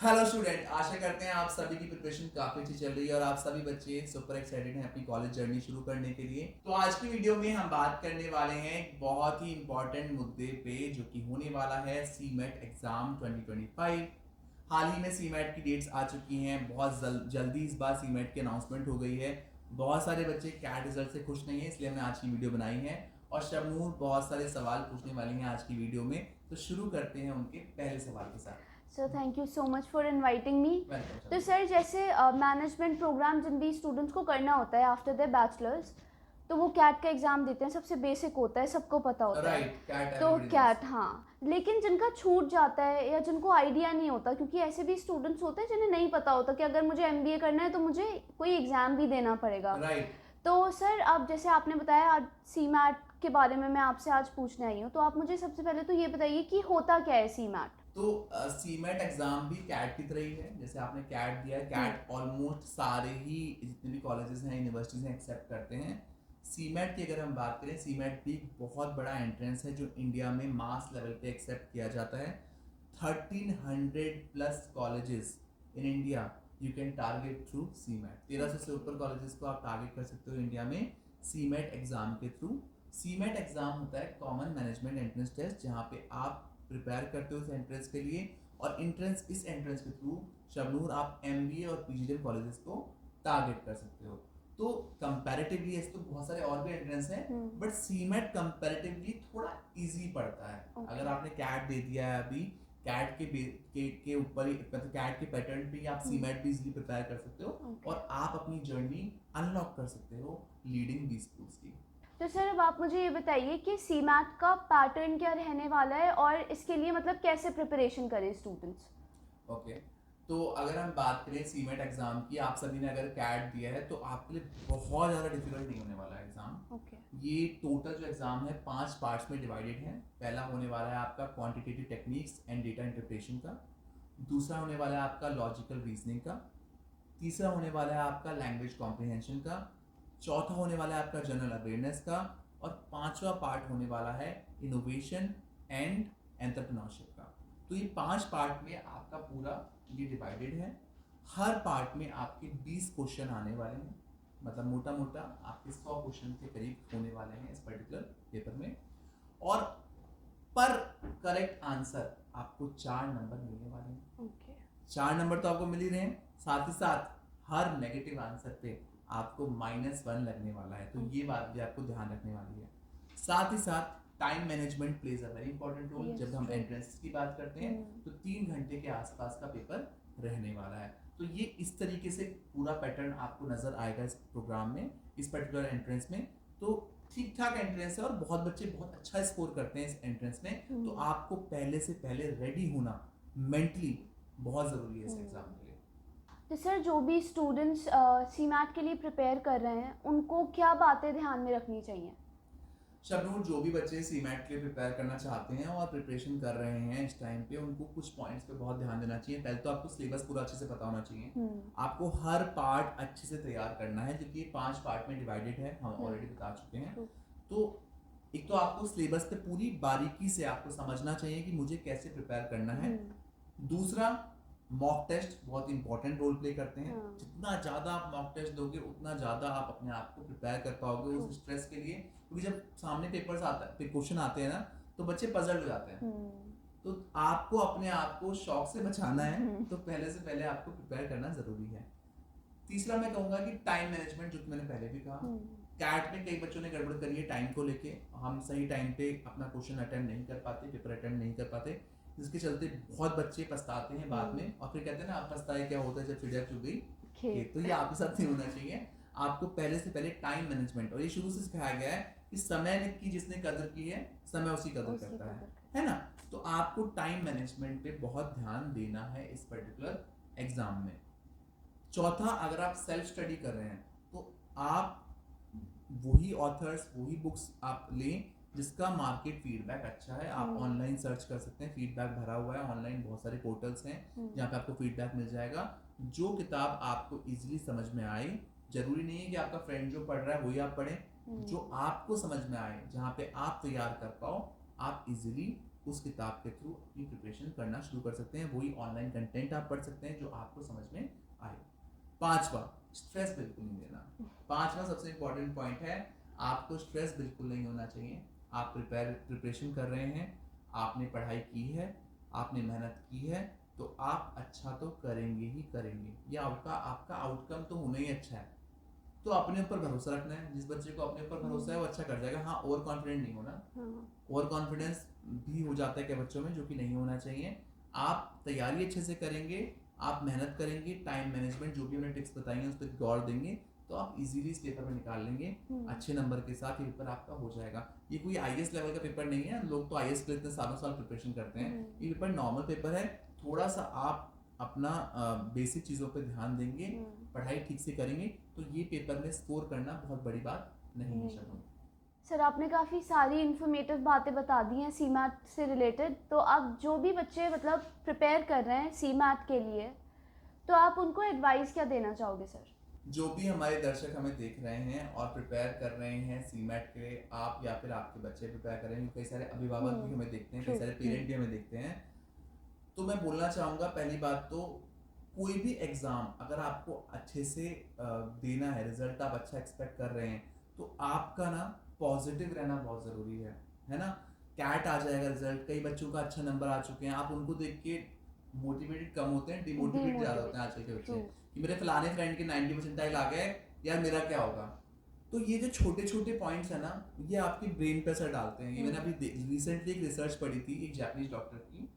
Hello student, आशा करते हैं आप सभी की प्रिपरेशन काफी अच्छी चल रही है और आप सभी बच्चे सुपर एक्साइटेड हैं अपनी कॉलेज जर्नी शुरू करने के लिए। तो आज की वीडियो में हम बात करने वाले हैं एक बहुत ही इंपॉर्टेंट मुद्दे पे जो कि होने वाला है सीमेट एग्जाम 2025। हाल ही में सीमेट की डेट्स आ चुकी हैं, बहुत जल्दी इस बार सीमेट की अनाउंसमेंट हो गई है। बहुत सारे बच्चे कैट रिजल्ट से खुश नहीं है, इसलिए हमने आज की वीडियो बनाई है और शबनूर बहुत सारे सवाल पूछने वाली हैं आज की वीडियो में। तो शुरू करते हैं उनके पहले सवाल के साथ। Sir thank you so much for inviting me. Welcome तो सर जैसे मैनेजमेंट प्रोग्राम जिन भी स्टूडेंट्स को करना होता है आफ्टर द बैचलर्स, तो वो कैट का एग्ज़ाम देते हैं। सबसे बेसिक होता है, सबको पता होता है। राइट, कैट तो एवरीबॉडी कैट, नोस। हाँ, लेकिन जिनका छूट जाता है या जिनको आइडिया नहीं होता, क्योंकि ऐसे भी स्टूडेंट्स होते हैं जिन्हें नहीं पता होता कि अगर मुझे एमबीए करना है तो मुझे कोई एग्ज़ाम भी देना पड़ेगा। राइट। तो सर अब जैसे आपने बताया आज सीमैट के बारे में मैं आपसे आज पूछने आई हूँ, तो आप मुझे सबसे पहले तो ये बताइए कि होता क्या है सीमैट। तो सीमेट एग्जाम भी कैट की तरह ही है। जैसे आपने कैट दिया है, कैट ऑलमोस्ट सारे ही जितने भी कॉलेजेस हैं, यूनिवर्सिटीज हैं, एक्सेप्ट करते हैं। सीमेट की अगर हम बात करें, सीमेट भी एक बहुत बड़ा एंट्रेंस है जो इंडिया में मास लेवल पे एक्सेप्ट किया जाता है। 1300 plus colleges in India you can target through CMAT. 1300 से ऊपर कॉलेजेस को आप टारगेट कर सकते हो इंडिया में सीमेट एग्जाम के थ्रू। सीमेट एग्जाम होता है कॉमन मैनेजमेंट एंट्रेंस टेस्ट, जहाँ पे आप प्रिपेयर करते हो इस एंट्रेंस के लिए और इस एंट्रेंस के थ्रू शबनूर आप एमबीए और पीजीडीएम कॉलेजेस को टारगेट कर सकते हो। तो कंपैरेटिवली ऐसे तो बहुत सारे और भी एंट्रेंस हैं, बट सीमेट कंपैरेटिवली थोड़ा इजी पड़ता है। अगर आपने कैट दे दिया है अभी, कैट के ऊपर ही, मतलब कैट के पैटर्न पे ही आप सीमेट भी इजीली प्रिपेयर कर सकते हो और आप अपनी जर्नी अनलॉक कर सकते हो लीडिंग बी स्कूल्स की। तो सर अब आप मुझे ये बताइए कि सीमैट का पैटर्न क्या रहने वाला है और इसके लिए मतलब कैसे प्रिपरेशन करें स्टूडेंट्स। ओके, तो अगर हम बात करें सीमेट एग्जाम की, आप सभी ने अगर कैट दिया है तो आपके लिए बहुत ज़्यादा डिफिकल्ट नहीं होने वाला है एग्जाम। ये टोटल जो एग्जाम है 5 पार्ट्स में डिवाइडेड है। पहला होने वाला है आपका quantitative techniques and data interpretation का। दूसरा होने वाला है आपका लॉजिकल रीजनिंग का। तीसरा होने वाला है आपका लैंग्वेज कॉम्प्रिहेंशन का। चौथा होने वाला है आपका जनरल अवेयरनेस का। और पांचवा पार्ट होने वाला है इनोवेशन एंड एंटरप्रेन्योरशिप का। तो ये 5 पार्ट में आपका पूरा ये डिवाइडेड है। हर पार्ट में आपके 20 क्वेश्चन आने वाले हैं, मतलब मोटा मोटा आपके 100 क्वेश्चन के करीब होने वाले हैं इस पर्टिकुलर पेपर में। और पर करेक्ट आंसर आपको 4 नंबर मिलने वाले हैं। 4 नंबर तो आपको मिल ही रहे हैं, साथ ही साथ हर नेगेटिव आंसर पे आपको -1 लगने वाला है। तो ये बात भी आपको ध्यान रखने वाली है। साथ ही साथ time management plays a very important role. जब हम एंट्रेंस की बात करते हैं तो 3 घंटे के आसपास का पेपर रहने वाला है। तो ये इस तरीके से पूरा पैटर्न आपको नजर आएगा इस प्रोग्राम में, इस पर्टिकुलर एंट्रेंस में। तो ठीक ठाक एंट्रेंस है और बहुत बच्चे बहुत अच्छा स्कोर करते हैं इस एंट्रेंस में। तो आपको पहले से पहले रेडी होना मेंटली बहुत ज़रूरी है इस एग्ज़ाम के लिए। तो सर जो भी स्टूडेंट्स सीमैट के लिए प्रिपेयर कर रहे हैं उनको क्या बातें ध्यान में रखनी चाहिए। शबनूर, जो भी बच्चे सीमेट के लिए प्रिपेयर करना चाहते हैं और प्रिपरेशन कर रहे हैं इस टाइम पे, उनको कुछ पॉइंट्स पे बहुत ध्यान देना चाहिए। पहले तो आपको सिलेबस पूरा अच्छे से पता होना चाहिए। आपको हर पार्ट अच्छे से तैयार करना है, क्योंकि ये 5 पार्ट में डिवाइडेड है, हम ऑलरेडी बता चुके हैं। तो एक तो आपको सिलेबस पे पूरी बारीकी से आपको समझना चाहिए कि मुझे कैसे प्रिपेयर करना है। दूसरा, मॉक टेस्ट बहुत इंपॉर्टेंट रोल प्ले करते हैं। जितना ज़्यादा आप मॉक टेस्ट दोगे उतना ज़्यादा आप अपने आप को प्रिपेयर कर पाओगे उस स्ट्रेस के लिए, क्योंकि जब सामने पेपर्स आता है, क्वेश्चन आते हैं ना, तो बच्चे पजल हो जाते हैं। तो आपको अपने आप को शॉक से बचाना है, तो पहले से पहले आपको प्रिपेयर करना ज़रूरी है। तीसरा मैं कहूँगा कि टाइम मैनेजमेंट, जो कि मैंने पहले भी कहा। कैट में कई बच्चों ने गड़बड़ करी है टाइम को लेके। हम सही टाइम पे अपना क्वेश्चन अटेम्प्ट नहीं कर पाते, पेपर अटेम्प्ट नहीं कर पाते, जिसके चलते बहुत बच्चे पछताते हैं बाद में और फिर कहते हैं ना, आप पछताए क्या होता है जब चिड़िया चुग गई। तो ये आपके साथ नहीं होना चाहिए। आपको पहले से पहले टाइम मैनेजमेंट, और ये शुरू से सिखाया गया है कि समय की जिसने कदर की है, समय उसी कदर करता है ना। तो आपको टाइम मैनेजमेंट पे बहुत ध्यान देना है इस पर्टिकुलर एग्जाम में। चौथा, अगर आप सेल्फ स्टडी कर रहे हैं तो आप वही ऑथर्स, वही बुक्स आप लें जिसका मार्केट फीडबैक अच्छा है। आप ऑनलाइन सर्च कर सकते हैं, फीडबैक भरा हुआ है ऑनलाइन, बहुत सारे पोर्टल्स हैं जहाँ पे आपको फीडबैक मिल जाएगा। जो किताब आपको इजीली समझ में आए, जरूरी नहीं है कि आपका फ्रेंड जो पढ़ रहा है वही आप पढ़ें, जो आपको समझ में आए, जहाँ पे आप तैयार कर पाओ, आप इजीली उस किताब के थ्रू अपनी प्रिपरेशन करना शुरू कर सकते हैं। वही ऑनलाइन कंटेंट आप पढ़ सकते हैं जो आपको समझ में आए। 5वां, स्ट्रेस बिल्कुल नहीं लेना। 5वां सबसे इंपॉर्टेंट पॉइंट है, आपको स्ट्रेस बिल्कुल नहीं होना चाहिए। आप प्रिपरेशन कर रहे हैं, आपने पढ़ाई की है, आपने मेहनत की है, तो आप अच्छा तो करेंगे ही करेंगे। ये आपका आउटकम तो होना ही अच्छा है। तो अपने ऊपर भरोसा रखना है। जिस बच्चे को अपने ऊपर भरोसा है वो अच्छा कर जाएगा। हाँ, ओवर कॉन्फिडेंट नहीं होना। ओवर कॉन्फिडेंस भी हो जाता है क्या बच्चों में, जो कि नहीं होना चाहिए। आप तैयारी अच्छे से करेंगे, आप मेहनत करेंगे, टाइम मैनेजमेंट जो भी हमने टिप्स बताई हैं उस पर गौर देंगे, तो आप इजीली इस पेपर में निकाल लेंगे अच्छे नंबर के साथ। ये पेपर आपका हो जाएगा। ये कोई आईएएस लेवल का पेपर नहीं है। लोग तो आईएएस के लिए इतने सालों साल प्रिपरेशन करते हैं। ये पेपर नॉर्मल पेपर है। थोड़ा सा आप अपना बेसिक चीज़ों पे ध्यान देंगे, पढ़ाई ठीक से करेंगे, तो ये पेपर में स्कोर करना बहुत बड़ी बात नहीं है। शबनम सर, आपने काफ़ी सारी इन्फॉर्मेटिव बातें बता दी हैं सीमैट से रिलेटेड। तो आप जो भी बच्चे मतलब प्रिपेयर कर रहे हैं सीमैट के लिए, तो आप उनको एडवाइस क्या देना चाहोगे सर? जो भी हमारे दर्शक हमें देख रहे हैं और प्रिपेयर कर रहे हैं सीमैट के लिए, आप या फिर आपके बच्चे प्रिपेयर कर रहे हैं, कई सारे अभिभावक भी हमें देखते हैं, कई सारे पेरेंट भी हमें देखते हैं, तो मैं बोलना चाहूँगा पहली बात तो कोई भी एग्ज़ाम अगर आपको अच्छे से देना है, रिजल्ट आप अच्छा एक्सपेक्ट कर रहे हैं, तो आपका ना पॉजिटिव रहना बहुत ज़रूरी है ना। कैट आ जाएगा रिजल्ट, कई बच्चों का अच्छा नंबर आ चुके हैं, आप उनको देख के मोटिवेटेड कम होते हैं, डिमोटिवेट ज़्यादा होते हैं आजकल के बच्चे कि मेरे फलाने फ्रेंड के 90% आ गए, यार मेरा क्या होगा। तो ये जो छोटे छोटे पॉइंट्स है ना, ये आपके ब्रेन पे असर डालते हैं। ये मैंने अभी रिसेंटली एक रिसर्च पढ़ी थी एक जापानीज डॉक्टर की,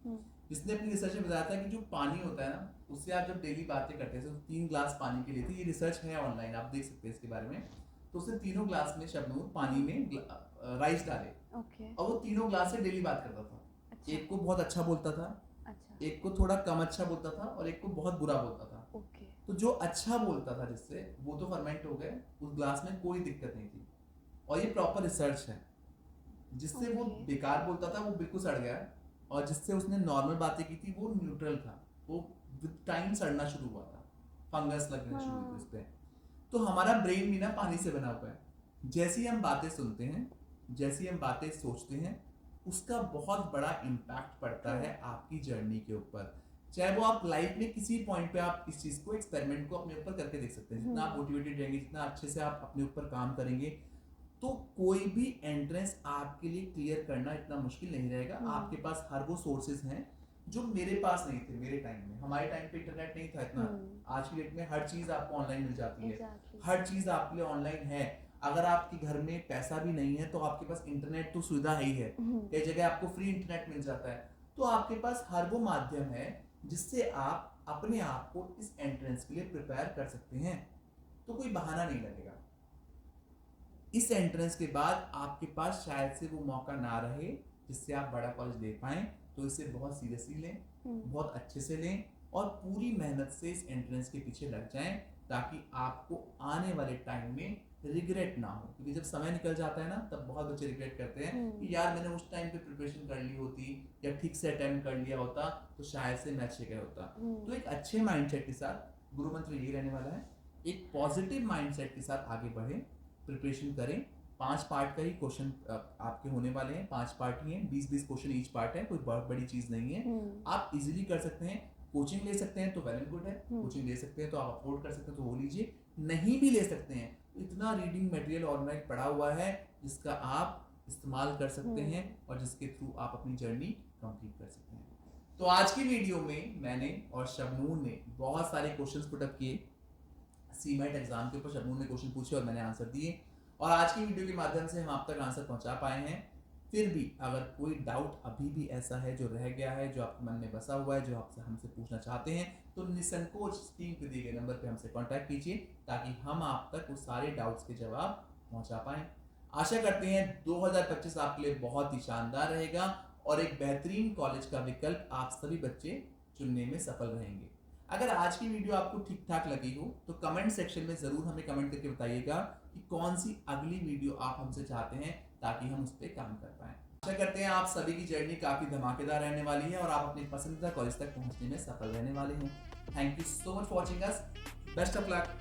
जिसने अपनी रिसर्च में बताया था कि जो पानी होता है ना, उससे आप जब डेली बातें करते हैं, 3 ग्लास पानी के लिए थी, ये रिसर्च है ऑनलाइन, आप देख सकते हैं इसके बारे में। तो उसने 3 ग्लास में शबनूर पानी में राइस डाले, और वो 3 ग्लास से डेली बात करता था। एक को बहुत अच्छा बोलता था, एक को थोड़ा कम अच्छा बोलता था, और एक को बहुत बुरा बोलता था। तो जो अच्छा बोलता था जिससे, वो तो फर्मेंट हो गए, उस ग्लास में कोई दिक्कत नहीं थी। और ये प्रॉपर रिसर्च है। जिससे वो बेकार बोलता था वो बिल्कुल सड़ गया, और जिससे उसने नॉर्मल बातें की थी वो न्यूट्रल था। वो विद टाइम सड़ना शुरू हुआ था, फंगस लगना शुरू हुई थी उस पर। तो हमारा ब्रेन भी ना पानी से बना हुआ है। जैसे ही हम बातें सुनते हैं, जैसे ही हम बातें सोचते हैं, उसका बहुत बड़ा इम्पैक्ट पड़ता है आपकी जर्नी के ऊपर। चाहे वो आप लाइफ में किसी पॉइंट पे आप इस चीज़ को, एक्सपेरिमेंट को अपने ऊपर करके देख सकते हैं। जितना आप मोटिवेटेड रहेंगे, जितना अच्छे से आप अपने ऊपर काम करेंगे, तो कोई भी एंट्रेंस आपके लिए क्लियर करना इतना मुश्किल नहीं रहेगा। आपके पास हर वो सोर्सेज हैं जो मेरे पास नहीं थे मेरे टाइम में। हमारे टाइम पे इंटरनेट नहीं था इतना। आज की डेट में हर चीज़ आपको ऑनलाइन मिल जाती है, हर चीज़ आपके लिए ऑनलाइन है। अगर आपके घर में पैसा भी नहीं है तो आपके पास इंटरनेट तो सुविधा ही है, कई जगह आपको फ्री इंटरनेट मिल जाता है। तो आपके पास हर वो माध्यम है जिससे आप अपने आप को इस एंट्रेंस के लिए प्रिपेयर कर सकते हैं। तो कोई बहाना नहीं लगेगा। इस एंट्रेंस के बाद आपके पास शायद से वो मौका ना रहे जिससे आप बड़ा कॉलेज दे पाएं, तो इसे बहुत सीरियसली लें, बहुत अच्छे से लें, और पूरी मेहनत से इस एंट्रेंस के पीछे लग जाएं, ताकि आपको आने वाले टाइम में रिग्रेट ना हो। क्योंकि जब समय निकल जाता है ना, तब बहुत बच्चे रिग्रेट करते हैं कि यार मैंने उस टाइम पे प्रिपरेशन कर ली होती, या ठीक से अटेम्प्ट कर लिया होता, तो शायद से मैं अच्छे गया होता। तो एक अच्छे माइंडसेट के साथ, गुरु मंत्र यही रहने वाला है, एक पॉजिटिव माइंडसेट के साथ आगे बढ़ें, प्रिपरेशन करें। 5 पार्ट का ही क्वेश्चन आपके होने वाले हैं, 5 पार्ट ही हैं, 20-20 क्वेश्चन ईच पार्ट है, कोई बहुत बड़ी चीज़ नहीं है। आप इजीली कर सकते हैं। कोचिंग ले सकते हैं तो वेल एंड गुड है, कोचिंग ले सकते हैं तो आप अफोर्ड कर सकते हैं तो वो लीजिए, नहीं भी ले सकते हैं तो इतना रीडिंग मटेरियल ऑनलाइन पड़ा हुआ है जिसका आप इस्तेमाल कर सकते हैं, और जिसके थ्रू आप अपनी जर्नी कंप्लीट कर सकते हैं। तो आज की वीडियो में मैंने और शबनूर ने बहुत सारे क्वेश्चंस पुट अप किए सीमेट एग्जाम के ऊपर। शबनूर ने क्वेश्चन पूछे और मैंने आंसर दिए, और आज की वीडियो के माध्यम से हम आप तक आंसर पहुंचा पाए हैं। फिर भी अगर कोई डाउट अभी भी ऐसा है जो रह गया है, जो आपके मन में बसा हुआ है, जो आपसे हमसे पूछना चाहते हैं, तो निसंकोच स्क्रीन पे दिए गए नंबर पे हमसे कांटेक्ट कीजिए, ताकि हम आप तक उस सारे डाउट्स के जवाब पहुंचा पाएं। आशा करते हैं 2025 आपके लिए बहुत ही शानदार रहेगा, और एक बेहतरीन कॉलेज का विकल्प आप सभी बच्चे चुनने में सफल रहेंगे। अगर आज की वीडियो आपको ठीक ठाक लगी हो तो कमेंट सेक्शन में ज़रूर हमें कमेंट करके बताइएगा कि कौन सी अगली वीडियो आप हमसे चाहते हैं, ताकि हम उस पर काम कर पाएं। आशा करते हैं आप सभी की जर्नी काफ़ी धमाकेदार रहने वाली है, और आप अपने पसंदीदा कॉलेज तक पहुंचने में सफल रहने वाले हैं। Thank you so much for watching us. Best of luck.